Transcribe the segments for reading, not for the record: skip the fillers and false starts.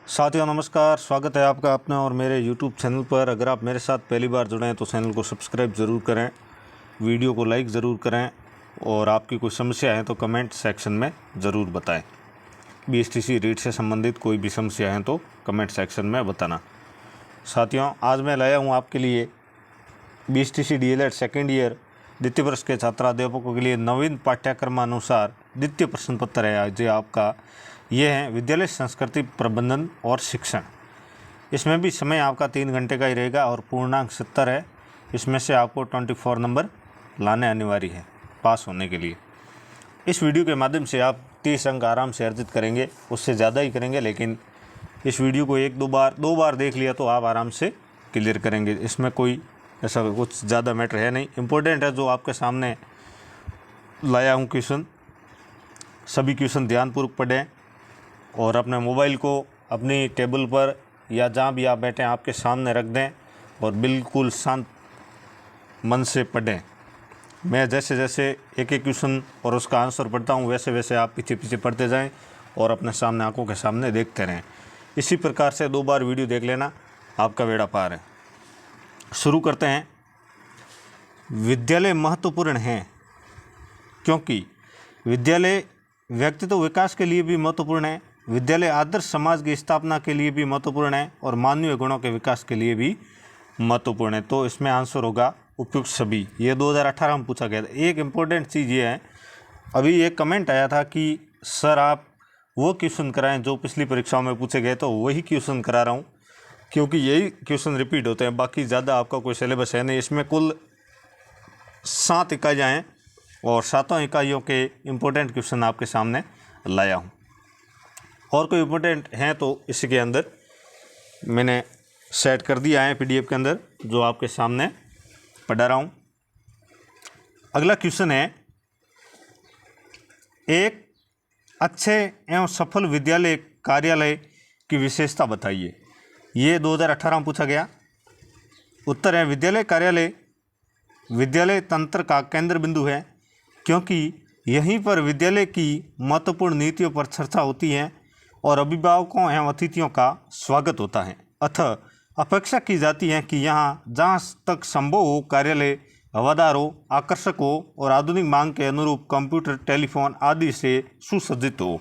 साथियों नमस्कार, स्वागत है आपका अपने और मेरे YouTube चैनल पर। अगर आप मेरे साथ पहली बार जुड़े हैं तो चैनल को सब्सक्राइब ज़रूर करें, वीडियो को लाइक ज़रूर करें और आपकी कोई समस्या है तो कमेंट सेक्शन में ज़रूर बताएं। BSTC रीट से संबंधित कोई भी समस्या है तो कमेंट सेक्शन में बताना। साथियों, आज मैं लाया हूँ आपके लिए BSTC DLED सेकेंड ईयर द्वितीय वर्ष के छात्राध्यापकों के लिए नवीन पाठ्यक्रमानुसार द्वितीय प्रश्न पत्र है जो आपका ये है विद्यालय संस्कृति प्रबंधन और शिक्षण। इसमें भी समय आपका 3 घंटे का ही रहेगा और पूर्णांक 70 है। इसमें से आपको 24 नंबर लाने अनिवार्य है पास होने के लिए। इस वीडियो के माध्यम से आप 30 अंक आराम से अर्जित करेंगे, उससे ज़्यादा ही करेंगे, लेकिन इस वीडियो को दो बार देख लिया तो आप आराम से क्लियर करेंगे। इसमें कोई ऐसा कुछ ज़्यादा मैटर है नहीं। इम्पोर्टेंट है जो आपके सामने लाया हूँ क्वेश्चन, सभी क्वेश्चन ध्यानपूर्वक पढ़ें और अपने मोबाइल को अपनी टेबल पर या जहाँ भी आप बैठे हैं आपके सामने रख दें और बिल्कुल शांत मन से पढ़ें। मैं जैसे जैसे एक एक क्वेश्चन और उसका आंसर पढ़ता हूँ वैसे वैसे आप पीछे पीछे पढ़ते जाएं और अपने सामने आंखों के सामने देखते रहें। इसी प्रकार से 2 बार वीडियो देख लेना, आपका बेड़ा पार है। शुरू करते हैं। विद्यालय महत्वपूर्ण है क्योंकि विद्यालय व्यक्तित्व विकास के लिए भी महत्वपूर्ण है, विद्यालय आदर्श समाज की स्थापना के लिए भी महत्वपूर्ण है और मानवीय गुणों के विकास के लिए भी महत्वपूर्ण है। तो इसमें आंसर होगा उपयुक्त सभी। ये 2018 में पूछा गया था। एक इम्पोर्टेंट चीज़ ये है, अभी एक कमेंट आया था कि सर आप वो क्वेश्चन कराएं जो पिछली परीक्षाओं में पूछे गए, तो वही क्वेश्चन करा रहा हूँ क्योंकि यही क्वेश्चन रिपीट होते हैं। बाकी ज़्यादा आपका कोई सिलेबस है नहीं। इसमें कुल 7 इकाइयाँ हैं और 7 इकाइयों के इम्पोर्टेंट क्वेश्चन आपके सामने लाया हूँ। और कोई इम्पोर्टेंट हैं तो इसी के अंदर मैंने सेट कर दिया है PDF के अंदर, जो आपके सामने पढ़ा रहा हूँ। अगला क्वेश्चन है, एक अच्छे एवं सफल विद्यालय कार्यालय की विशेषता बताइए। ये 2018 में पूछा गया। उत्तर है विद्यालय कार्यालय विद्यालय तंत्र का केंद्र बिंदु है क्योंकि यहीं पर विद्यालय की महत्वपूर्ण नीतियों पर चर्चा होती है और अभिभावकों एवं अतिथियों का स्वागत होता है। अतः अपेक्षा की जाती है कि यहाँ जहाँ तक संभव हो कार्यालय हवादार हो, आकर्षक हो और आधुनिक मांग के अनुरूप कंप्यूटर, टेलीफोन आदि से सुसज्जित हो।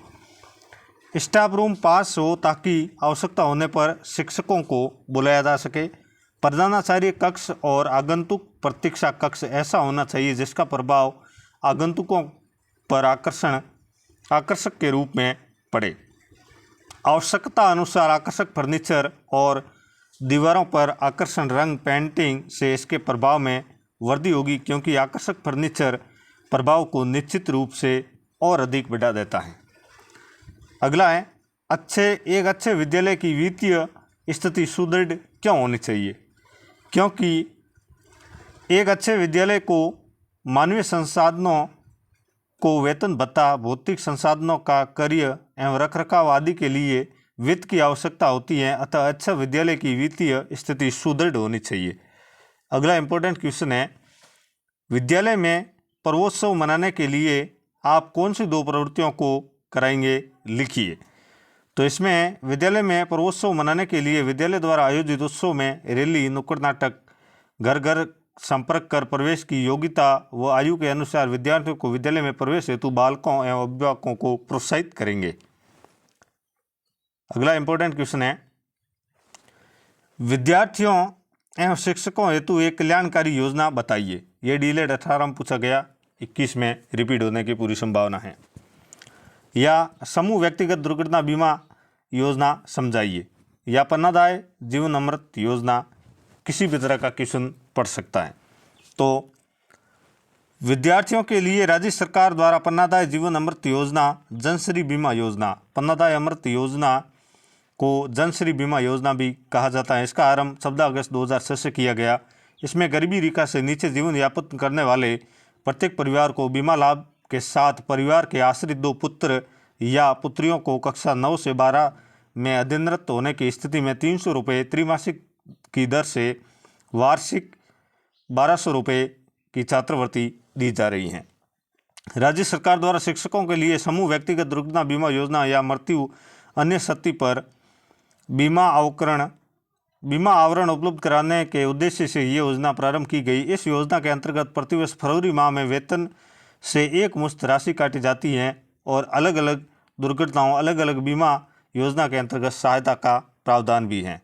स्टाफ रूम पास हो ताकि आवश्यकता होने पर शिक्षकों को बुलाया जा सके। प्रधानाचार्य कक्ष और आगंतुक प्रतीक्षा कक्ष ऐसा होना चाहिए जिसका प्रभाव आगंतुकों पर आकर्षक के रूप में पड़े। आवश्यकता अनुसार आकर्षक फर्नीचर और दीवारों पर आकर्षण रंग पेंटिंग से इसके प्रभाव में वृद्धि होगी क्योंकि आकर्षक फर्नीचर प्रभाव को निश्चित रूप से और अधिक बढ़ा देता है। अगला है, एक अच्छे विद्यालय की वित्तीय स्थिति सुदृढ़ क्यों होनी चाहिए? क्योंकि एक अच्छे विद्यालय को मानवीय संसाधनों को वेतन भत्ता, भौतिक संसाधनों का कार्य एवं रखरखाव आदि के लिए वित्त की आवश्यकता होती है। अतः अच्छा विद्यालय की वित्तीय स्थिति सुदृढ़ होनी चाहिए। अगला इम्पोर्टेंट क्वेश्चन है, विद्यालय में पर्वोत्सव मनाने के लिए आप कौन सी 2 प्रवृत्तियों को कराएंगे, लिखिए। तो इसमें विद्यालय में पर्वोत्सव मनाने के लिए विद्यालय द्वारा आयोजित उत्सव में रैली, नुक्कड़ नाटक, घर घर संपर्क कर प्रवेश की योग्यता व आयु के अनुसार विद्यार्थियों को विद्यालय में प्रवेश हेतु बालकों एवं अभिभावकों को प्रोत्साहित करेंगे। अगला इम्पोर्टेंट क्वेश्चन है, विद्यार्थियों एवं शिक्षकों हेतु एक कल्याणकारी योजना बताइए। ये DLED 18 में पूछा गया, 21 में रिपीट होने की पूरी संभावना है। या समूह व्यक्तिगत दुर्घटना बीमा योजना समझाइए, या पन्नादाय जीवन अमृत योजना, किसी भी तरह का क्वेश्चन पढ़ सकता है। तो विद्यार्थियों के लिए राज्य सरकार द्वारा पन्नादाय जीवन अमृत योजना, जनश्री बीमा योजना, पन्नादाय अमृत योजना को जनश्री बीमा योजना भी कहा जाता है। इसका आरंभ 14 अगस्त 2006 से किया गया। इसमें गरीबी रेखा से नीचे जीवन यापन करने वाले प्रत्येक परिवार को बीमा लाभ के साथ परिवार के आश्रित 2 पुत्र या पुत्रियों को कक्षा 9 से 12 में अध्ययनरत होने की स्थिति में 300 रुपये त्रिमासिक की दर से वार्षिक 1200 रुपये की छात्रवृत्ति दी जा रही है। राज्य सरकार द्वारा शिक्षकों के लिए समूह व्यक्तिगत दुर्घटना बीमा योजना या मृत्यु अन्य क्षति पर बीमा आवरण उपलब्ध कराने के उद्देश्य से ये योजना प्रारंभ की गई। इस योजना के अंतर्गत प्रतिवर्ष फरवरी माह में वेतन से एक मुश्त राशि काटी जाती है और अलग अलग दुर्घटनाओं अलग अलग बीमा योजना के अंतर्गत सहायता का प्रावधान भी है।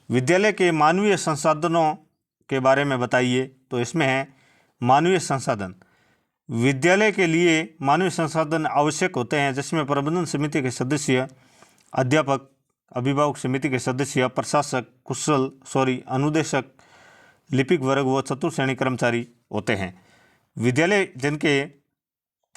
विद्यालय के मानवीय संसाधनों के बारे में बताइए। तो इसमें है मानवीय संसाधन। विद्यालय के लिए मानवीय संसाधन आवश्यक होते हैं, जिसमें प्रबंधन समिति के सदस्य, अध्यापक, अभिभावक समिति के सदस्य, प्रशासक, अनुदेशक, लिपिक वर्ग व चतुर्थ श्रेणी कर्मचारी होते हैं। विद्यालय जिनके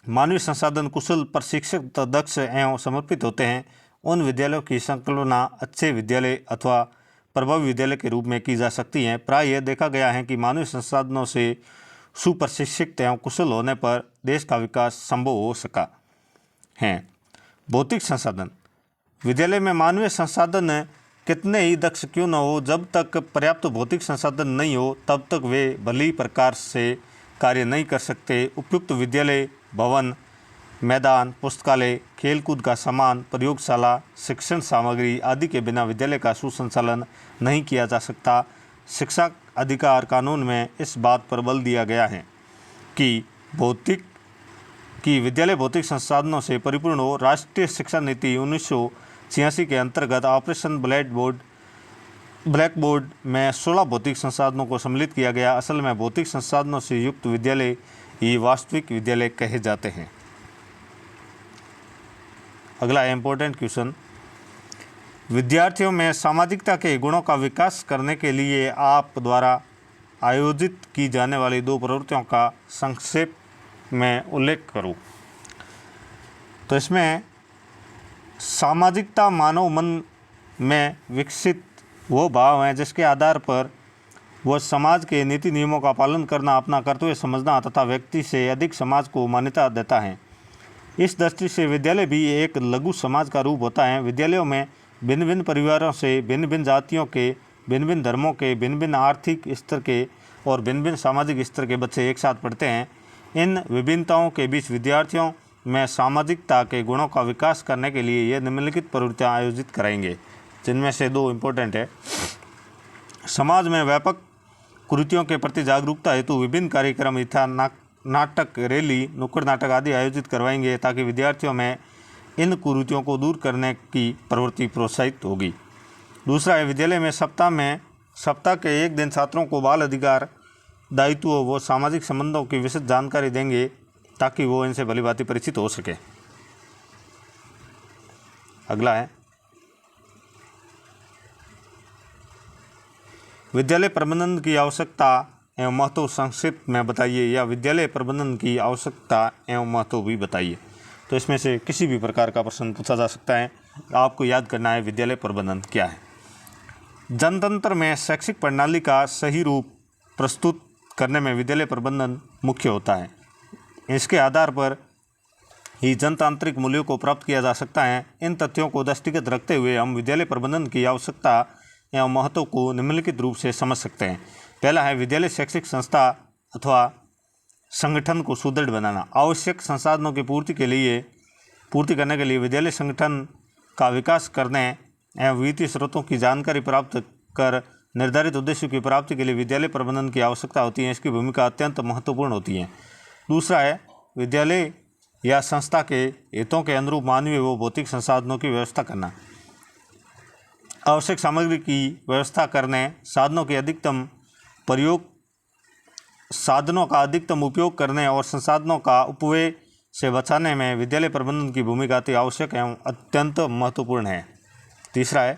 मानवीय संसाधन कुशल, प्रशिक्षित, दक्ष एवं समर्पित होते हैं, उन विद्यालयों की संकल्पना अच्छे विद्यालय अथवा प्रभावी विद्यालय के रूप में की जा सकती है। प्राय यह देखा गया है कि मानवीय संसाधनों से सुप्रशिक्षित एवं कुशल होने पर देश का विकास संभव हो सका है। भौतिक संसाधन। विद्यालय में मानवीय संसाधन कितने ही दक्ष क्यों न हो, जब तक पर्याप्त भौतिक संसाधन नहीं हो तब तक वे भली प्रकार से कार्य नहीं कर सकते। उपयुक्त विद्यालय भवन, मैदान, पुस्तकालय, खेलकूद का सामान, प्रयोगशाला, शिक्षण सामग्री आदि के बिना विद्यालय का सुसंचालन नहीं किया जा सकता। शिक्षा अधिकार कानून में इस बात पर बल दिया गया है कि विद्यालय भौतिक संसाधनों से परिपूर्ण हो। राष्ट्रीय शिक्षा नीति 1986 के अंतर्गत ऑपरेशन ब्लैक बोर्ड में 16 भौतिक संसाधनों को सम्मिलित किया गया। असल में भौतिक संसाधनों से युक्त विद्यालय ही वास्तविक विद्यालय कहे जाते हैं। अगला इम्पोर्टेंट क्वेश्चन, विद्यार्थियों में सामाजिकता के गुणों का विकास करने के लिए आप द्वारा आयोजित की जाने वाली 2 प्रवृत्तियों का संक्षेप में उल्लेख करूं। तो इसमें सामाजिकता मानव मन में विकसित वो भाव है जिसके आधार पर वह समाज के नीति नियमों का पालन करना अपना कर्तव्य समझना तथा व्यक्ति से अधिक समाज को मान्यता देता है। इस दृष्टि से विद्यालय भी एक लघु समाज का रूप होता है। विद्यालयों में भिन्न भिन्न परिवारों से, भिन्न भिन्न जातियों के, भिन्न भिन्न धर्मों के, भिन्न भिन्न आर्थिक स्तर के और भिन्न भिन्न सामाजिक स्तर के बच्चे एक साथ पढ़ते हैं। इन विभिन्नताओं के बीच विद्यार्थियों में सामाजिकता के गुणों का विकास करने के लिए ये निम्नलिखित प्रवृत्तियाँ आयोजित कराएंगे, जिनमें से 2 इम्पोर्टेंट है। समाज में व्यापक कुरीतियों के प्रति जागरूकता हेतु विभिन्न कार्यक्रम यथा नाटक, रैली, नुक्कड़ नाटक आदि आयोजित करवाएंगे, ताकि विद्यार्थियों में इन कुरीतियों को दूर करने की प्रवृत्ति प्रोत्साहित होगी। दूसरा है, विद्यालय में सप्ताह के एक दिन छात्रों को बाल अधिकार, दायित्वों व सामाजिक संबंधों की विशेष जानकारी देंगे, ताकि वो इनसे भलीभांति परिचित हो सके। अगला है, विद्यालय प्रबंधन की आवश्यकता एवं महत्व संक्षिप्त में बताइए, या विद्यालय प्रबंधन की आवश्यकता एवं महत्व भी बताइए। तो इसमें से किसी भी प्रकार का प्रश्न पूछा जा सकता है। आपको याद करना है विद्यालय प्रबंधन क्या है। जनतंत्र में शैक्षिक प्रणाली का सही रूप प्रस्तुत करने में विद्यालय प्रबंधन मुख्य होता है। इसके आधार पर ही जनतांत्रिक मूल्यों को प्राप्त किया जा सकता है। इन तथ्यों को दृष्टिगत रखते हुए हम विद्यालय प्रबंधन की आवश्यकता एवं महत्व को निम्नलिखित रूप से समझ सकते हैं। पहला है, विद्यालय शैक्षिक संस्था अथवा संगठन को सुदृढ़ बनाना। आवश्यक संसाधनों की पूर्ति करने के लिए विद्यालय संगठन का विकास करने एवं वित्तीय स्रोतों की जानकारी प्राप्त कर निर्धारित उद्देश्यों की प्राप्ति के लिए विद्यालय प्रबंधन की आवश्यकता होती है। इसकी भूमिका अत्यंत महत्वपूर्ण होती है। दूसरा है, विद्यालय या संस्था के हितों के अनुरूप मानवीय व भौतिक संसाधनों की व्यवस्था करना। आवश्यक सामग्री की व्यवस्था करने, साधनों का अधिकतम उपयोग करने और संसाधनों का अपव्यय से बचाने में विद्यालय प्रबंधन की भूमिका अति आवश्यक एवं अत्यंत महत्वपूर्ण है। तीसरा है,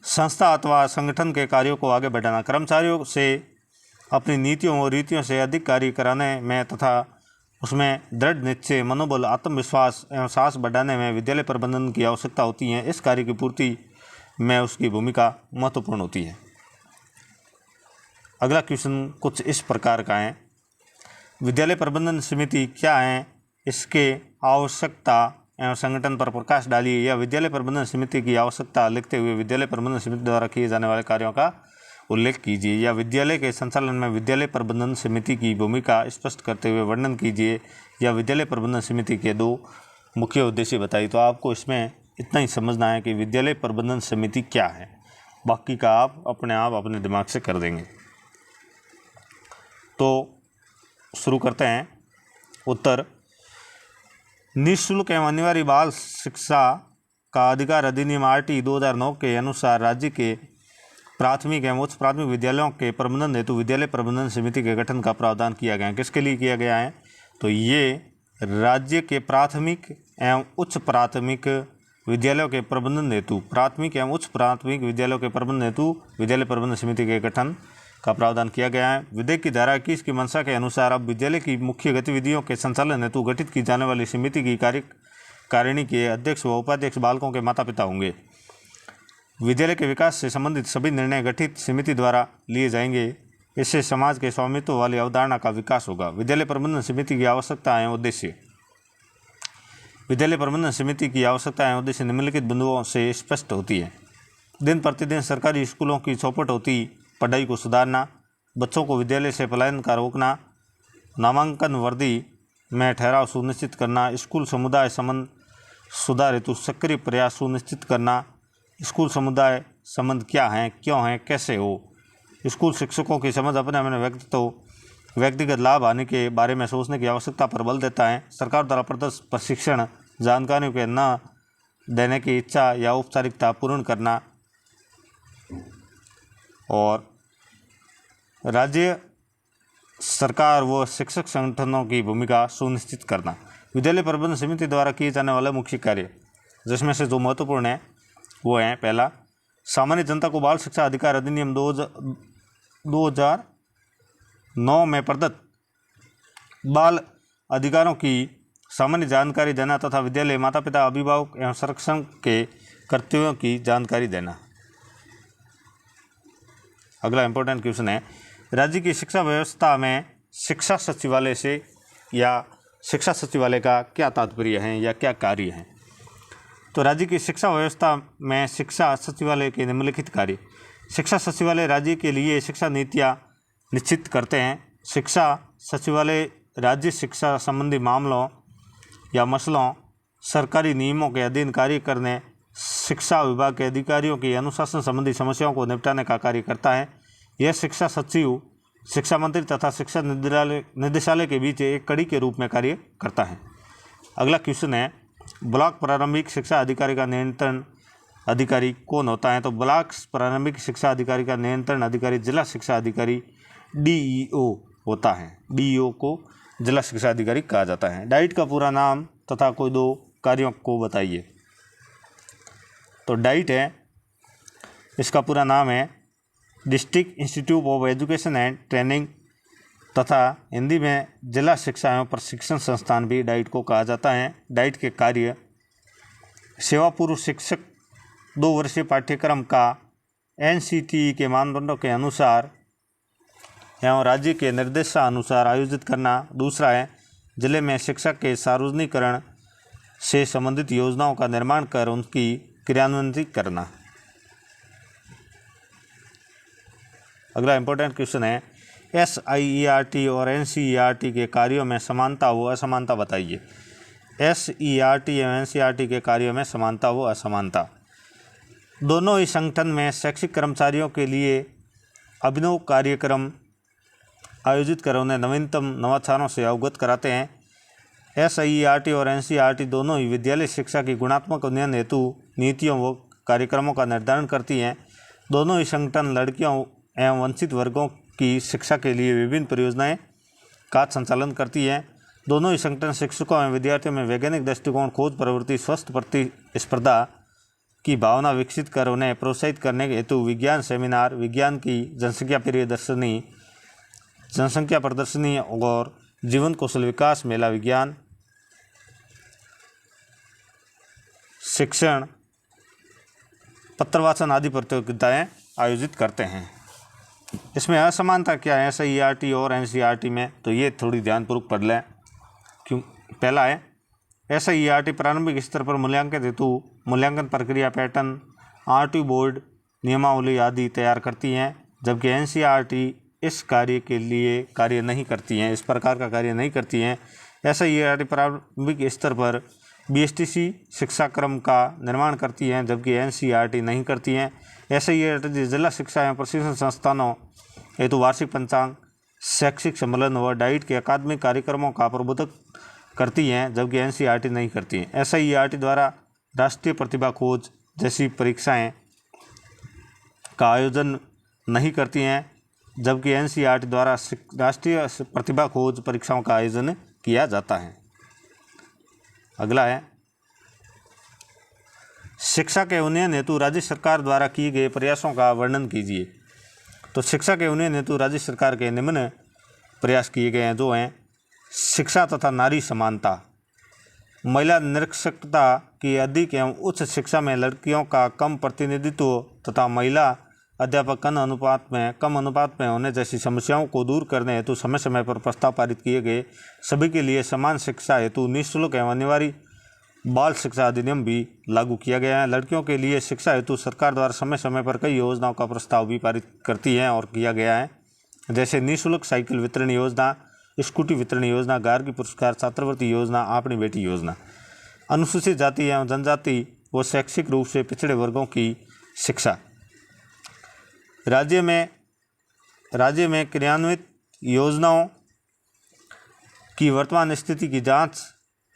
संस्था अथवा संगठन के कार्यों को आगे बढ़ाना। कर्मचारियों से अपनी नीतियों और रीतियों से अधिक कार्य कराने में तथा उसमें दृढ़ निश्चय, मनोबल, आत्मविश्वास एवं साहस बढ़ाने में विद्यालय प्रबंधन की आवश्यकता होती है। इस कार्य की पूर्ति में उसकी भूमिका महत्वपूर्ण होती है। अगला क्वेश्चन कुछ इस प्रकार का है, विद्यालय प्रबंधन समिति क्या है, इसके आवश्यकता एवं संगठन पर प्रकाश डालिए, या विद्यालय प्रबंधन समिति की आवश्यकता लिखते हुए विद्यालय प्रबंधन समिति द्वारा किए जाने वाले कार्यों का उल्लेख कीजिए, या विद्यालय के संचालन में विद्यालय प्रबंधन समिति की भूमिका स्पष्ट करते हुए वर्णन कीजिए, या विद्यालय प्रबंधन समिति के 2 मुख्य उद्देश्य बताई। तो आपको इसमें इतना ही समझना है कि विद्यालय प्रबंधन समिति क्या है, बाकी का आप अपने दिमाग से कर देंगे। तो शुरू करते हैं। उत्तर, निःशुल्क एवं अनिवार्य बाल शिक्षा का अधिकार अधिनियम आरटी 2009 के अनुसार राज्य के प्राथमिक एवं उच्च प्राथमिक विद्यालयों के प्रबंधन हेतु विद्यालय प्रबंधन समिति के गठन का प्रावधान किया गया है। किसके लिए किया गया है? तो ये राज्य के प्राथमिक एवं उच्च प्राथमिक विद्यालयों के प्रबंधन हेतु प्राथमिक एवं उच्च प्राथमिक विद्यालयों के प्रबंधन हेतु विद्यालय प्रबंधन समिति के गठन का प्रावधान किया गया है। विधेयक की धारा 21 की मंशा के अनुसार अब विद्यालय की मुख्य गतिविधियों के संचालन हेतु गठित की जाने वाली समिति की कार्यकारिणी के अध्यक्ष व उपाध्यक्ष बालकों के माता पिता होंगे। विद्यालय के विकास से संबंधित सभी निर्णय गठित समिति द्वारा लिए जाएंगे। इससे समाज के स्वामित्व वाली अवधारणा का विकास होगा। विद्यालय प्रबंधन समिति की आवश्यकता एवं उद्देश्य। विद्यालय प्रबंधन समिति की आवश्यकता एवं उद्देश्य निम्नलिखित बिंदुओं से स्पष्ट होती है। दिन प्रतिदिन सरकारी स्कूलों की चौपट होती पढ़ाई को सुधारना, बच्चों को विद्यालय से पलायन का रोकना, नामांकन वर्दी में ठहराव सुनिश्चित करना, स्कूल समुदाय संबंध सुधार हेतु सक्रिय प्रयास सुनिश्चित करना। स्कूल समुदाय संबंध क्या हैं, क्यों हैं, कैसे हो। स्कूल शिक्षकों की समझ अपने व्यक्तिगत लाभ आने के बारे में सोचने की आवश्यकता पर बल देता है। सरकार द्वारा प्रदत्त प्रशिक्षण जानकारियों के न देने की इच्छा या औपचारिकता पूर्ण करना और राज्य सरकार व शिक्षक संगठनों की भूमिका सुनिश्चित करना। विद्यालय प्रबंधन समिति द्वारा किए जाने वाले मुख्य कार्य, जिसमें से जो महत्वपूर्ण है वो है, पहला, सामान्य जनता को बाल शिक्षा अधिकार अधिनियम 2009 में प्रदत्त बाल अधिकारों की सामान्य जानकारी देना तथा विद्यालय माता पिता अभिभावक एवं संरक्षण के कर्तव्यों की जानकारी देना। अगला इंपॉर्टेंट क्वेश्चन है, राज्य की शिक्षा व्यवस्था में शिक्षा सचिवालय से या शिक्षा सचिवालय का क्या तात्पर्य है या क्या कार्य है? तो राज्य की शिक्षा व्यवस्था में शिक्षा सचिवालय के निम्नलिखित कार्य। शिक्षा सचिवालय राज्य के लिए शिक्षा नीतियाँ निश्चित करते हैं। शिक्षा सचिवालय राज्य शिक्षा संबंधी मामलों या मसलों, सरकारी नियमों के अधीन कार्य करने, शिक्षा विभाग के अधिकारियों की अनुशासन संबंधी समस्याओं को निपटाने का कार्य करता है। यह शिक्षा सचिव शिक्षा मंत्री तथा शिक्षा निदेशालय के बीच एक कड़ी के रूप में कार्य करता है। अगला क्वेश्चन है, ब्लॉक प्रारंभिक शिक्षा अधिकारी का नियंत्रण अधिकारी कौन होता है? तो ब्लॉक प्रारंभिक शिक्षा अधिकारी का नियंत्रण अधिकारी जिला शिक्षा अधिकारी DEO होता है। DEO को जिला शिक्षा अधिकारी कहा जाता है। डाइट का पूरा नाम तथा कोई दो कार्यों को बताइए। तो डाइट है, इसका पूरा नाम है district institute of education and training तथा हिंदी में जिला शिक्षा एवं प्रशिक्षण संस्थान भी डाइट को कहा जाता है। डाइट के कार्य, सेवा पूर्व शिक्षक 2 वर्षीय पाठ्यक्रम का NCTE के मानदंडों के अनुसार एवं राज्य के निर्देशानुसार आयोजित करना। दूसरा है, जिले में शिक्षा के सार्वजनिकरण से संबंधित योजनाओं का निर्माण कर उनकी क्रियान्वित करना। अगला इंपॉर्टेंट क्वेश्चन है, SIERT और NCERT के कार्यों में समानता व असमानता बताइए। SERT एवं NCERT के कार्यों में समानता व असमानता। दोनों ही संगठन में शैक्षिक कर्मचारियों के लिए अभिनव कार्यक्रम आयोजित कर उन्हें नवीनतम नवाचारों से अवगत कराते हैं। SIERT और NCERT दोनों ही विद्यालय शिक्षा की गुणात्मक उन्नयन हेतु नीतियों व कार्यक्रमों का निर्धारण करती हैं। दोनों ही संगठन लड़कियों एवं वंचित वर्गों की शिक्षा के लिए विभिन्न परियोजनाएं का संचालन करती हैं। दोनों ही संगठन शिक्षकों एवं विद्यार्थियों में वैज्ञानिक दृष्टिकोण, खोज प्रवृत्ति, स्वस्थ प्रतिस्पर्धा की भावना विकसित कर उन्हें प्रोत्साहित करने के हेतु विज्ञान सेमिनार, विज्ञान की जनसंख्या प्रदर्शनी और जीवन कौशल विकास मेला, विज्ञान शिक्षण, पत्रवाचन आदि प्रतियोगिताएं आयोजित करते हैं। इसमें असमानता क्या है SIERT और NCERT में? तो ये थोड़ी ध्यानपूर्वक पढ़ लें। क्यों? पहला है, SIERT प्रारंभिक स्तर पर मूल्यांकन हेतु मूल्यांकन प्रक्रिया, पैटर्न, RT बोर्ड नियमावली आदि तैयार करती हैं, जबकि NCERT इस कार्य के लिए कार्य नहीं करती हैं, इस प्रकार का कार्य नहीं करती हैं। SIERT प्रारंभिक स्तर पर बीएसटीसी शिक्षा क्रम का निर्माण करती हैं जबकि एनसीईआरटी नहीं करती हैं। एसआईआरटी जिला शिक्षा एवं प्रशिक्षण संस्थानों हेतु वार्षिक पंचांग, शैक्षिक सम्मेलन व डाइट के अकादमिक कार्यक्रमों का प्रबंधन करती हैं जबकि एनसीईआरटी नहीं करती हैं। एसआईआरटी द्वारा राष्ट्रीय प्रतिभा खोज जैसी परीक्षाएं का आयोजन नहीं करती हैं जबकि एनसीईआरटी द्वारा राष्ट्रीय प्रतिभा खोज परीक्षाओं का आयोजन किया जाता है। अगला है शिक्षा के उन्नयन हेतु राज्य सरकार द्वारा किए गए प्रयासों का वर्णन कीजिए। तो शिक्षा के उन्नयन हेतु राज्य सरकार के निम्न प्रयास किए गए हैं जो हैं शिक्षा तथा नारी समानता, महिला निरक्षरता की अधिक एवं उच्च शिक्षा में लड़कियों का कम प्रतिनिधित्व तथा महिला अध्यापक कम अनुपात में होने जैसी समस्याओं को दूर करने हेतु समय समय पर प्रस्ताव पारित किए गए। सभी के लिए समान शिक्षा हेतु निःशुल्क एवं अनिवार्य बाल शिक्षा अधिनियम भी लागू किया गया है। लड़कियों के लिए शिक्षा हेतु सरकार द्वारा समय समय पर कई योजनाओं का प्रस्ताव भी पारित करती है और किया गया है, जैसे निःशुल्क साइकिल वितरण योजना, स्कूटी वितरण योजना, गार्गी पुरस्कार, छात्रवृत्ति योजना, अपनी बेटी योजना। अनुसूचित जाति एवं जनजाति व शैक्षिक रूप से पिछड़े वर्गों की शिक्षा। राज्य में क्रियान्वित योजनाओं की वर्तमान स्थिति की जांच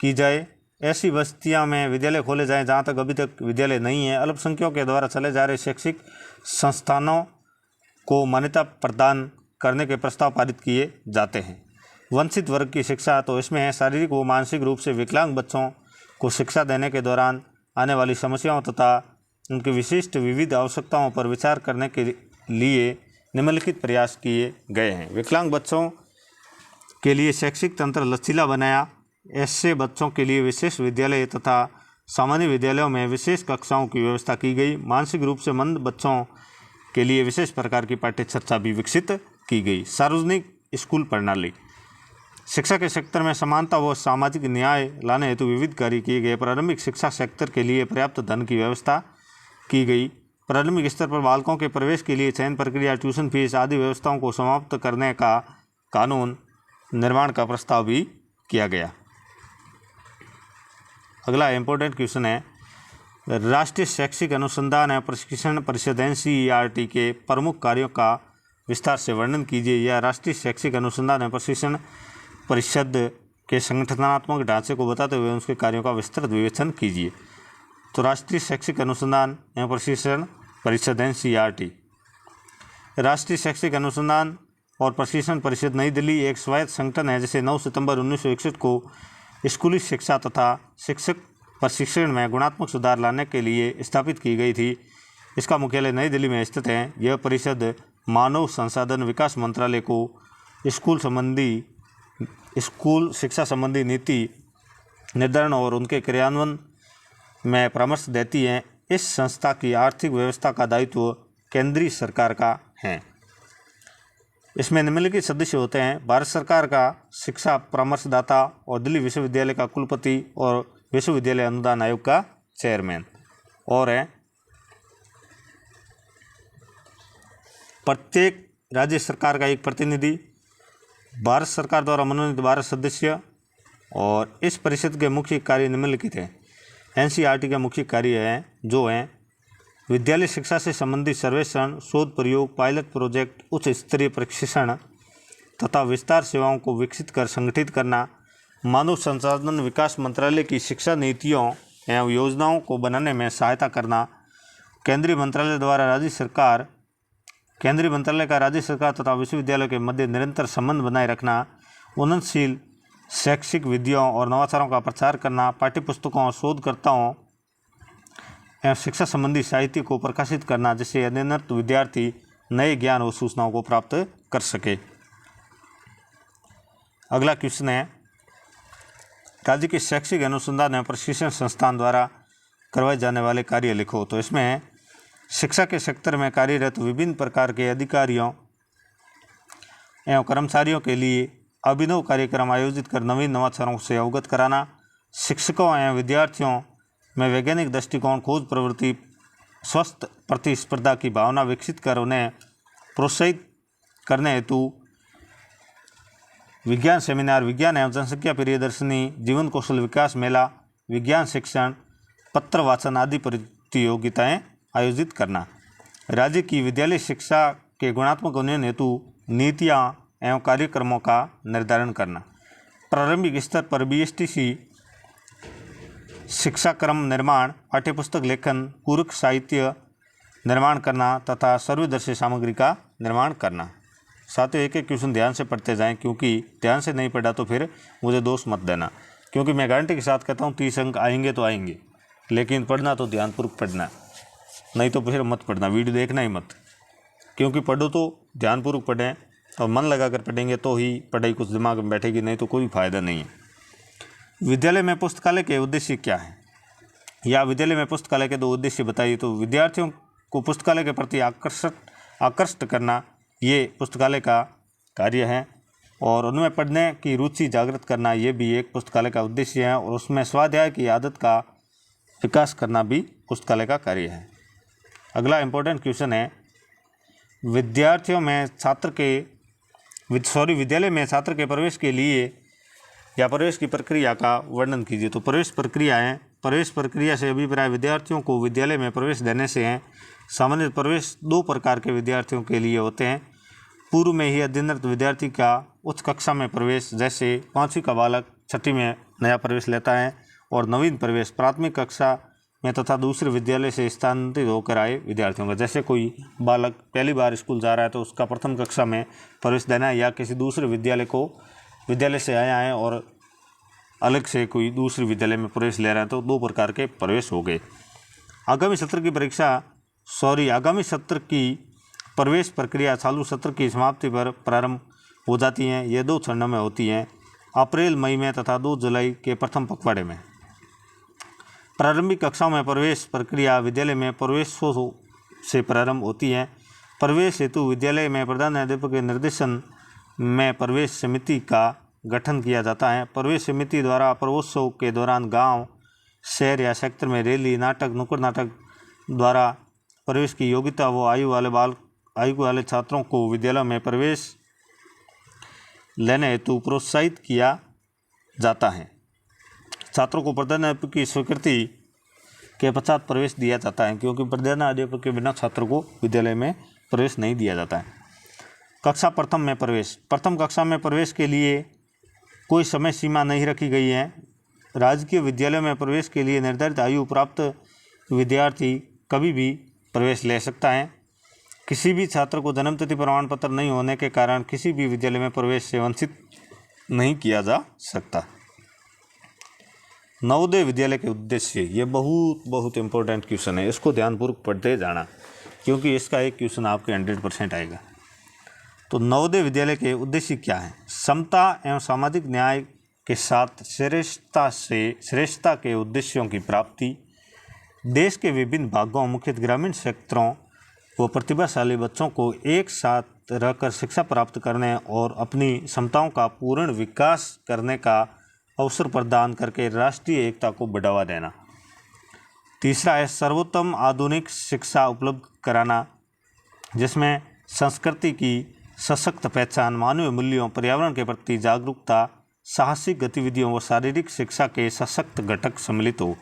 की जाए। ऐसी बस्तियां में विद्यालय खोले जाएं जहां तक अभी तक विद्यालय नहीं है। अल्पसंख्यकों के द्वारा चले जा रहे शैक्षिक संस्थानों को मान्यता प्रदान करने के प्रस्ताव पारित किए जाते हैं। वंचित वर्ग की शिक्षा, तो इसमें है शारीरिक व मानसिक रूप से विकलांग बच्चों को शिक्षा देने के दौरान आने वाली समस्याओं तथा उनकी विशिष्ट विविध आवश्यकताओं पर विचार करने के लिए निम्नलिखित प्रयास किए गए हैं। विकलांग बच्चों के लिए शैक्षिक तंत्र लचीला बनाया। ऐसे बच्चों के लिए विशेष विद्यालय तथा सामान्य विद्यालयों में विशेष कक्षाओं की व्यवस्था की गई। मानसिक रूप से मंद बच्चों के लिए विशेष प्रकार की पाठ्यचर्चा भी विकसित की गई। सार्वजनिक स्कूल प्रणाली, शिक्षा के सेक्टर में समानता व सामाजिक न्याय लाने हेतु विविध कार्य किए गए। प्रारंभिक शिक्षा सेक्टर के लिए पर्याप्त धन की व्यवस्था की गई। प्रारंभिक स्तर पर बालकों के प्रवेश के लिए चयन प्रक्रिया, ट्यूशन फीस आदि व्यवस्थाओं को समाप्त करने का कानून निर्माण का प्रस्ताव भी किया गया। अगला इम्पोर्टेंट क्वेश्चन है, राष्ट्रीय शैक्षिक अनुसंधान एवं प्रशिक्षण परिषद एनसीईआरटी के प्रमुख कार्यों का विस्तार से वर्णन कीजिए। या राष्ट्रीय शैक्षिक अनुसंधान एवं प्रशिक्षण परिषद के संगठनात्मक ढांचे को बताते हुए उसके कार्यों का विस्तृत विवेचन कीजिए। तो राष्ट्रीय शैक्षिक अनुसंधान एवं प्रशिक्षण परिषद एनसीईआरटी, राष्ट्रीय शैक्षिक अनुसंधान और प्रशिक्षण परिषद नई दिल्ली एक स्वायत्त संगठन है जिसे 9 सितंबर 1961 को स्कूली शिक्षा तथा शिक्षक प्रशिक्षण में गुणात्मक सुधार लाने के लिए स्थापित की गई थी। इसका मुख्यालय नई दिल्ली में स्थित है। यह परिषद मानव संसाधन विकास मंत्रालय को स्कूल शिक्षा संबंधी नीति निर्धारण और उनके क्रियान्वयन में परामर्श देती है। इस संस्था की आर्थिक व्यवस्था का दायित्व केंद्रीय सरकार का है। इसमें निम्नलिखित सदस्य होते हैं, भारत सरकार का शिक्षा परामर्शदाता और दिल्ली विश्वविद्यालय का कुलपति और विश्वविद्यालय अनुदान आयोग का चेयरमैन। और है प्रत्येक राज्य सरकार का एक प्रतिनिधि, भारत सरकार द्वारा मनोनीत 12 सदस्य। और इस परिषद के मुख्य कार्य निम्नलिखित हैं। एनसीईआरटी का मुख्य कार्य है जो है विद्यालय शिक्षा से संबंधित सर्वेक्षण, शोध प्रयोग, पायलट प्रोजेक्ट, उच्च स्तरीय प्रशिक्षण तथा विस्तार सेवाओं को विकसित कर संगठित करना, मानव संसाधन विकास मंत्रालय की शिक्षा नीतियों एवं योजनाओं को बनाने में सहायता करना, केंद्रीय मंत्रालय का राज्य सरकार तथा विश्वविद्यालयों के मध्य निरंतर संबंध बनाए रखना, उन्नतशील शैक्षिक विधियों और नवाचारों का प्रचार करना, पाठ्यपुस्तकों, शोधकर्ताओं एवं शिक्षा संबंधी साहित्य को प्रकाशित करना जिससे अध्ययनरत विद्यार्थी नए ज्ञान और सूचनाओं को प्राप्त कर सके। अगला क्वेश्चन है, राज्य के शैक्षिक अनुसंधान एवं प्रशिक्षण संस्थान द्वारा करवाए जाने वाले कार्य लिखो। तो इसमें है शिक्षा के सेक्टर में कार्यरत विभिन्न प्रकार के अधिकारियों एवं कर्मचारियों के लिए अभिनव कार्यक्रम आयोजित कर नवीन नवाचारों से अवगत कराना, शिक्षकों एवं विद्यार्थियों में वैज्ञानिक दृष्टिकोण, खोज प्रवृत्ति, स्वस्थ प्रतिस्पर्धा की भावना विकसित कर उन्हें प्रोत्साहित करने हेतु विज्ञान सेमिनार, विज्ञान एवं जनसंख्या प्रियदर्शनी, जीवन कौशल विकास मेला, विज्ञान शिक्षण, पत्र वाचन आदि प्रतियोगिताएं आयोजित करना। राज्य की विद्यालय शिक्षा के गुणात्मक उन्नयन हेतु नीतियाँ एवं कार्यक्रमों का निर्धारण करना। प्रारंभिक स्तर पर BSTC शिक्षा क्रम निर्माण, पाठ्यपुस्तक लेखन, पूरक साहित्य निर्माण करना तथा सर्वदर्शी सामग्री का निर्माण करना। साथियों, एक एक क्वेश्चन ध्यान से पढ़ते जाएं, क्योंकि ध्यान से नहीं पढ़ा तो फिर मुझे दोष मत देना, क्योंकि मैं गारंटी के साथ कहता हूँ 30 अंक आएंगे तो आएंगे, लेकिन पढ़ना तो ध्यानपूर्वक पढ़ना, नहीं तो फिर मत पढ़ना, वीडियो देखना ही मत। क्योंकि पढ़ो तो ध्यानपूर्वक पढ़ें और मन लगा कर पढ़ेंगे तो ही पढ़ाई कुछ दिमाग में बैठेगी, नहीं तो कोई फ़ायदा नहीं है। विद्यालय में पुस्तकालय के उद्देश्य क्या है, या विद्यालय में पुस्तकालय के 2 उद्देश्य बताइए। तो विद्यार्थियों को पुस्तकालय के प्रति आकर्षित करना, ये पुस्तकालय का कार्य है, और उनमें पढ़ने की रुचि जागृत करना, ये भी एक पुस्तकालय का उद्देश्य है, और उसमें स्वाध्याय की आदत का विकास करना भी पुस्तकालय का कार्य है। अगला इम्पोर्टेंट क्वेश्चन है, विद्यालय में छात्र के प्रवेश के लिए या प्रवेश की प्रक्रिया का वर्णन कीजिए। तो प्रवेश प्रक्रिया से अभिप्राय विद्यार्थियों को विद्यालय में प्रवेश देने से हैं। सामान्य प्रवेश 2 प्रकार के विद्यार्थियों के लिए होते हैं। पूर्व में ही अध्ययनरत विद्यार्थी का उच्च कक्षा में प्रवेश, जैसे 5वीं का बालक 6ठी में नया प्रवेश लेता है, और नवीन प्रवेश प्राथमिक कक्षा में तथा दूसरे विद्यालय से स्थानांतरित होकर आए विद्यार्थियों का। जैसे कोई बालक पहली बार स्कूल जा रहा है तो उसका प्रथम कक्षा में प्रवेश देना है, या किसी दूसरे विद्यालय से आया है और अलग से कोई दूसरे विद्यालय में प्रवेश ले रहा है, तो 2 प्रकार के प्रवेश हो गए। आगामी सत्र की प्रवेश प्रक्रिया चालू सत्र की समाप्ति पर प्रारंभ हो जाती हैं। ये 2 चरणों में होती हैं, अप्रैल मई में तथा 2 जुलाई के प्रथम पखवाड़े में। प्रारंभिक कक्षाओं में प्रवेश प्रक्रिया विद्यालय में प्रवेशों से प्रारंभ होती है। प्रवेश हेतु विद्यालय में प्रधानाध्यापक के निर्देशन में प्रवेश समिति का गठन किया जाता है। प्रवेश समिति द्वारा प्रवेशोत्सव के दौरान गांव, शहर या सेक्टर में रैली, नाटक, नुक्कड़ नाटक द्वारा प्रवेश की योग्यता व आयु वाले छात्रों को विद्यालय में प्रवेश लेने हेतु प्रोत्साहित किया जाता है। छात्रों को प्रधानाध्यापक की स्वीकृति के पश्चात प्रवेश दिया जाता है, क्योंकि प्रधानाध्यापक के बिना छात्र को विद्यालय में प्रवेश नहीं दिया जाता है। कक्षा प्रथम में प्रवेश। प्रथम कक्षा में प्रवेश के लिए कोई समय सीमा नहीं रखी गई है। राजकीय विद्यालय में प्रवेश के लिए निर्धारित आयु प्राप्त विद्यार्थी कभी भी प्रवेश ले सकता है। किसी भी छात्र को जन्मतिथि प्रमाण पत्र नहीं होने के कारण किसी भी विद्यालय में प्रवेश से वंचित नहीं किया जा सकता। नवोदय विद्यालय के उद्देश्य, ये बहुत इंपॉर्टेंट क्वेश्चन है, इसको ध्यानपूर्वक पढ़ते जाना, क्योंकि इसका एक क्वेश्चन आपके 100% आएगा। तो नवोदय विद्यालय के उद्देश्य क्या है? समता एवं सामाजिक न्याय के साथ श्रेष्ठता के उद्देश्यों की प्राप्ति, देश के विभिन्न भागों मुख्यतः ग्रामीण क्षेत्रों व प्रतिभाशाली बच्चों को एक साथ रहकर शिक्षा प्राप्त करने और अपनी क्षमताओं का पूर्ण विकास करने का अवसर प्रदान करके राष्ट्रीय एकता को बढ़ावा देना। तीसरा है सर्वोत्तम आधुनिक शिक्षा उपलब्ध कराना, जिसमें संस्कृति की सशक्त पहचान, मानवीय मूल्यों, पर्यावरण के प्रति जागरूकता, साहसिक गतिविधियों व शारीरिक शिक्षा के सशक्त घटक सम्मिलित हो।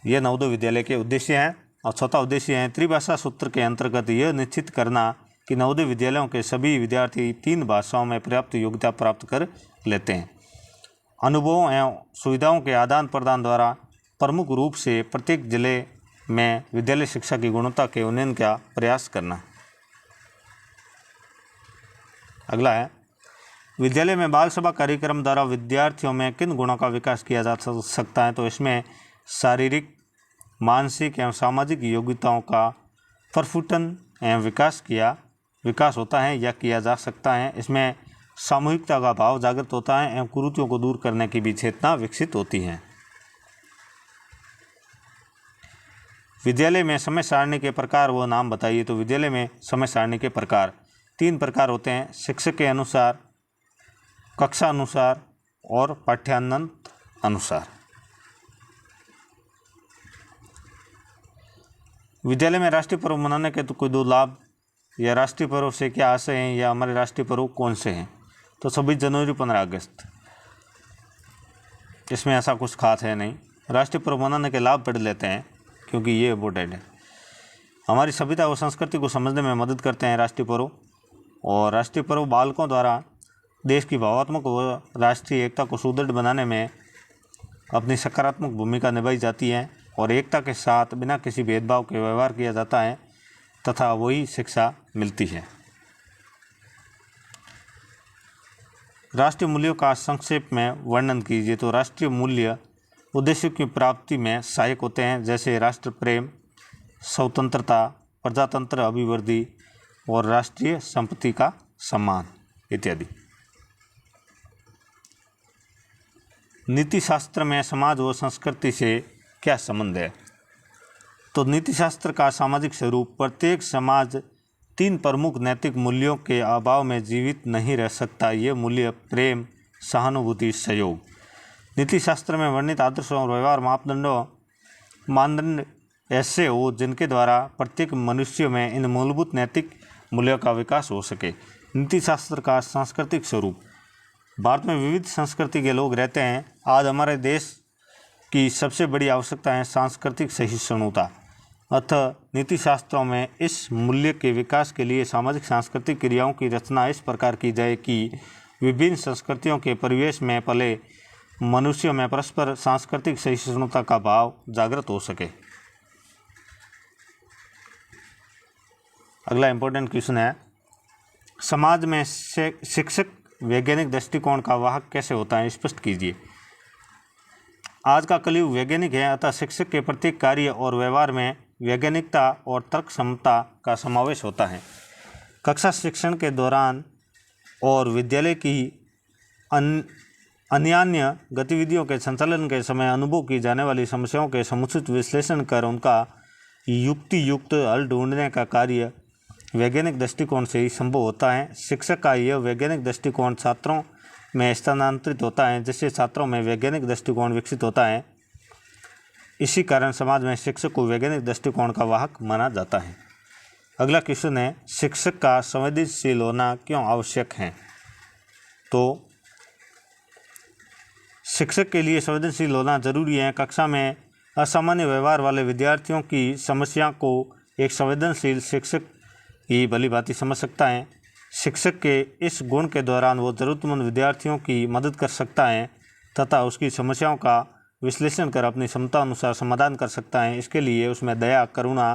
यह नवोदय विद्यालय के उद्देश्य हैं। और चौथा उद्देश्य है त्रिभाषा सूत्र के अंतर्गत यह निश्चित करना कि नवोदय विद्यालयों के सभी विद्यार्थी 3 भाषाओं में पर्याप्त योग्यता प्राप्त कर लेते हैं। अनुभवों एवं सुविधाओं के आदान प्रदान द्वारा प्रमुख रूप से प्रत्येक जिले में विद्यालय शिक्षा की गुणवत्ता के उन्नयन का प्रयास करना। अगला है विद्यालय में बाल सभा कार्यक्रम द्वारा विद्यार्थियों में किन गुणों का विकास किया जा सकता है? तो इसमें शारीरिक, मानसिक एवं सामाजिक योग्यताओं का प्रस्फुटन एवं विकास होता है या किया जा सकता है। इसमें सामूहिकता का भाव जागृत होता है एवं कुरीतियों को दूर करने की भी चेतना विकसित होती है। विद्यालय में समय सारणी के प्रकार व नाम बताइए। तो विद्यालय में समय सारणी के प्रकार 3 प्रकार होते हैं: शिक्षक के अनुसार, कक्षा अनुसार और पाठ्यान्वयन अनुसार। विद्यालय में राष्ट्रीय पर्व मनाने के तो कोई 2 लाभ या राष्ट्रीय पर्व से क्या आशय हैं या हमारे राष्ट्रीय पर्व कौन से हैं? तो 26 जनवरी, 15 अगस्त। इसमें ऐसा कुछ खास है नहीं। राष्ट्रीय पर्व मनाने के लाभ पढ़ लेते हैं क्योंकि ये इम्पोर्टेंट है। हमारी सभ्यता व संस्कृति को समझने में मदद करते हैं राष्ट्रीय पर्व। और राष्ट्रीय पर्व बालकों द्वारा देश की भावनात्मक व राष्ट्रीय एकता को सुदृढ़ बनाने में अपनी सकारात्मक भूमिका निभाई जाती है और एकता के साथ बिना किसी भेदभाव के व्यवहार किया जाता है तथा वही शिक्षा मिलती है। राष्ट्रीय मूल्यों का संक्षेप में वर्णन कीजिए। तो राष्ट्रीय मूल्य उद्देश्यों की प्राप्ति में सहायक होते हैं, जैसे राष्ट्र प्रेम, स्वतंत्रता, प्रजातंत्र, अभिवृद्धि और राष्ट्रीय संपत्ति का सम्मान इत्यादि। नीति शास्त्र में समाज व संस्कृति से क्या संबंध है? तो नीति शास्त्र का सामाजिक स्वरूप प्रत्येक समाज 3 प्रमुख नैतिक मूल्यों के अभाव में जीवित नहीं रह सकता। ये मूल्य प्रेम, सहानुभूति, सहयोग। नीति शास्त्र में वर्णित आदर्शों और व्यवहार मानदंड ऐसे हो जिनके द्वारा प्रत्येक मनुष्य में इन मूलभूत नैतिक मूल्यों का विकास हो सके। नीति शास्त्र का सांस्कृतिक स्वरूप। भारत में विविध संस्कृति के लोग रहते हैं। आज हमारे देश की सबसे बड़ी आवश्यकता है सांस्कृतिक सहिष्णुता। अतः नीति शास्त्रों में इस मूल्य के विकास के लिए सामाजिक सांस्कृतिक क्रियाओं की रचना इस प्रकार की जाए कि विभिन्न संस्कृतियों के परिवेश में पले मनुष्यों में परस्पर सांस्कृतिक सहिष्णुता का भाव जागृत हो सके। अगला इम्पोर्टेंट क्वेश्चन है, समाज में शिक्षक वैज्ञानिक दृष्टिकोण का वाहक कैसे होता है? स्पष्ट कीजिए। आज का कलयुग वैज्ञानिक है, अतः शिक्षक के प्रत्येक कार्य और व्यवहार में वैज्ञानिकता और तर्क क्षमता का समावेश होता है। कक्षा शिक्षण के दौरान और विद्यालय की अन्य गतिविधियों के संचालन के समय अनुभव की जाने वाली समस्याओं के समुचित विश्लेषण कर उनका युक्ति युक्त हल ढूंढने का कार्य वैज्ञानिक दृष्टिकोण से ही संभव होता है। शिक्षक का यह वैज्ञानिक दृष्टिकोण छात्रों में स्थानांतरित होता है, जिससे छात्रों में वैज्ञानिक दृष्टिकोण विकसित होता है। इसी कारण समाज में शिक्षक को वैज्ञानिक दृष्टिकोण का वाहक माना जाता है। अगला क्वेश्चन है, शिक्षक का संवेदनशील होना क्यों आवश्यक है? तो शिक्षक के लिए संवेदनशील होना जरूरी है। कक्षा में असामान्य व्यवहार वाले विद्यार्थियों की समस्या को एक संवेदनशील शिक्षक ही भलीभांति समझ सकता है। शिक्षक के इस गुण के दौरान वो ज़रूरतमंद विद्यार्थियों की मदद कर सकता है तथा उसकी समस्याओं का विश्लेषण कर अपनी क्षमता अनुसार समाधान कर सकता है। इसके लिए उसमें दया, करुणा,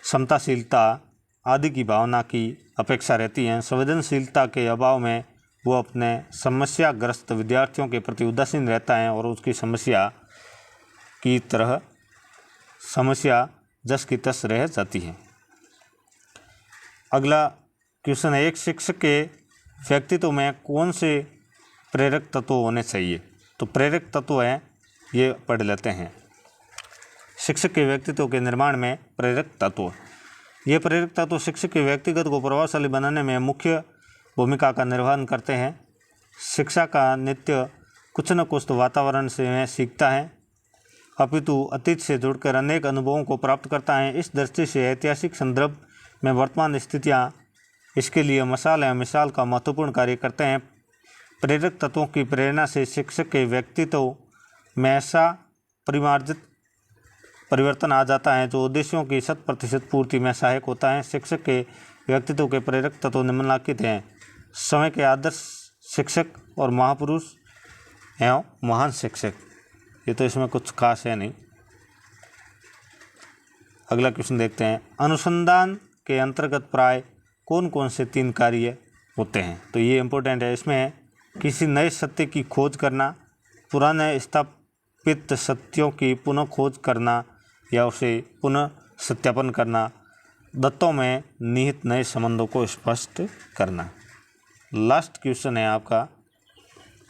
क्षमताशीलता आदि की भावना की अपेक्षा रहती है। संवेदनशीलता के अभाव में वो अपने समस्याग्रस्त विद्यार्थियों के प्रति उदासीन रहता है और उसकी समस्या की तरह समस्या जस की तस रह जाती है। अगला क्वेश्चन है, एक शिक्षक के व्यक्तित्व में कौन से प्रेरक तत्व होने चाहिए? तो प्रेरक तत्व है, ये पढ़ लेते हैं। शिक्षक के व्यक्तित्व के निर्माण में प्रेरक तत्व। ये प्रेरक तत्व शिक्षक के व्यक्तिगत को प्रभावशाली बनाने में मुख्य भूमिका का निर्वहन करते हैं। शिक्षा का नित्य कुछ न कुछ तो वातावरण से सीखता है, अपितु अतीत से जुड़कर अनेक अनुभवों को प्राप्त करता है। इस दृष्टि से ऐतिहासिक संदर्भ में वर्तमान स्थितियाँ इसके लिए मसाल एवं मिसाल का महत्वपूर्ण कार्य करते हैं। प्रेरक तत्वों की प्रेरणा से शिक्षक के व्यक्तित्व में ऐसा परिवर्तन आ जाता है जो उद्देश्यों की 100% पूर्ति में सहायक होता है। शिक्षक के व्यक्तित्व के प्रेरक तत्व निम्नलिखित हैं: समय के आदर्श शिक्षक और महापुरुष एवं महान शिक्षक। ये तो इसमें कुछ खास है नहीं। अगला क्वेश्चन देखते हैं, अनुसंधान के अंतर्गत प्राय कौन कौन से 3 कार्य होते हैं? तो ये इम्पोर्टेंट है। इसमें किसी नए सत्य की खोज करना, पुराने स्थापित सत्यों की पुनः खोज करना या उसे पुनः सत्यापन करना, तत्वों में निहित नए संबंधों को स्पष्ट करना। लास्ट क्वेश्चन है आपका,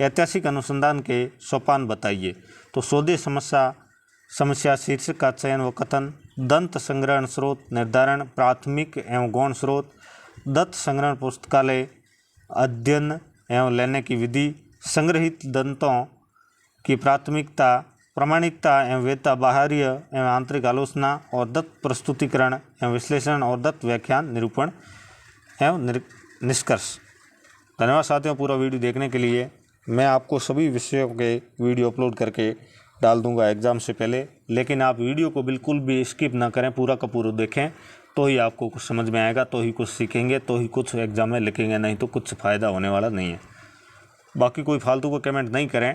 ऐतिहासिक अनुसंधान के सोपान बताइए। तो शोधीय समस्या शीर्षक का चयन व कथन, दंत संग्रहण स्रोत निर्धारण, प्राथमिक एवं गौण स्रोत, दंत संग्रहण पुस्तकालय, अध्ययन एवं लेने की विधि, संग्रहित दंतों की प्राथमिकता, प्रामाणिकता एवं वैधता, बाहरी एवं आंतरिक आलोचना और दत्त प्रस्तुतिकरण एवं विश्लेषण और दत्त व्याख्यान, निरूपण एवं निष्कर्ष। धन्यवाद साथियों पूरा वीडियो देखने के लिए। मैं आपको सभी विषयों के वीडियो अपलोड करके डाल दूंगा एग्ज़ाम से पहले। लेकिन आप वीडियो को बिल्कुल भी स्किप ना करें, पूरा का पूरा देखें, तो ही आपको कुछ समझ में आएगा, तो ही कुछ सीखेंगे, तो ही कुछ एग्ज़ाम में लिखेंगे, नहीं तो कुछ फ़ायदा होने वाला नहीं है। बाकी कोई फालतू को कमेंट नहीं करें।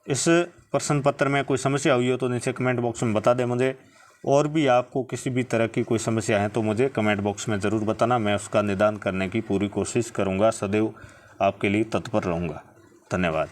इस प्रश्न पत्र में कोई समस्या हुई हो तो नीचे कमेंट बॉक्स में बता दें मुझे। और भी आपको किसी भी तरह की कोई समस्या है तो मुझे कमेंट बॉक्स में ज़रूर बताना, मैं उसका निदान करने की पूरी कोशिश करूँगा, सदैव आपके लिए तत्पर रहूँगा। धन्यवाद।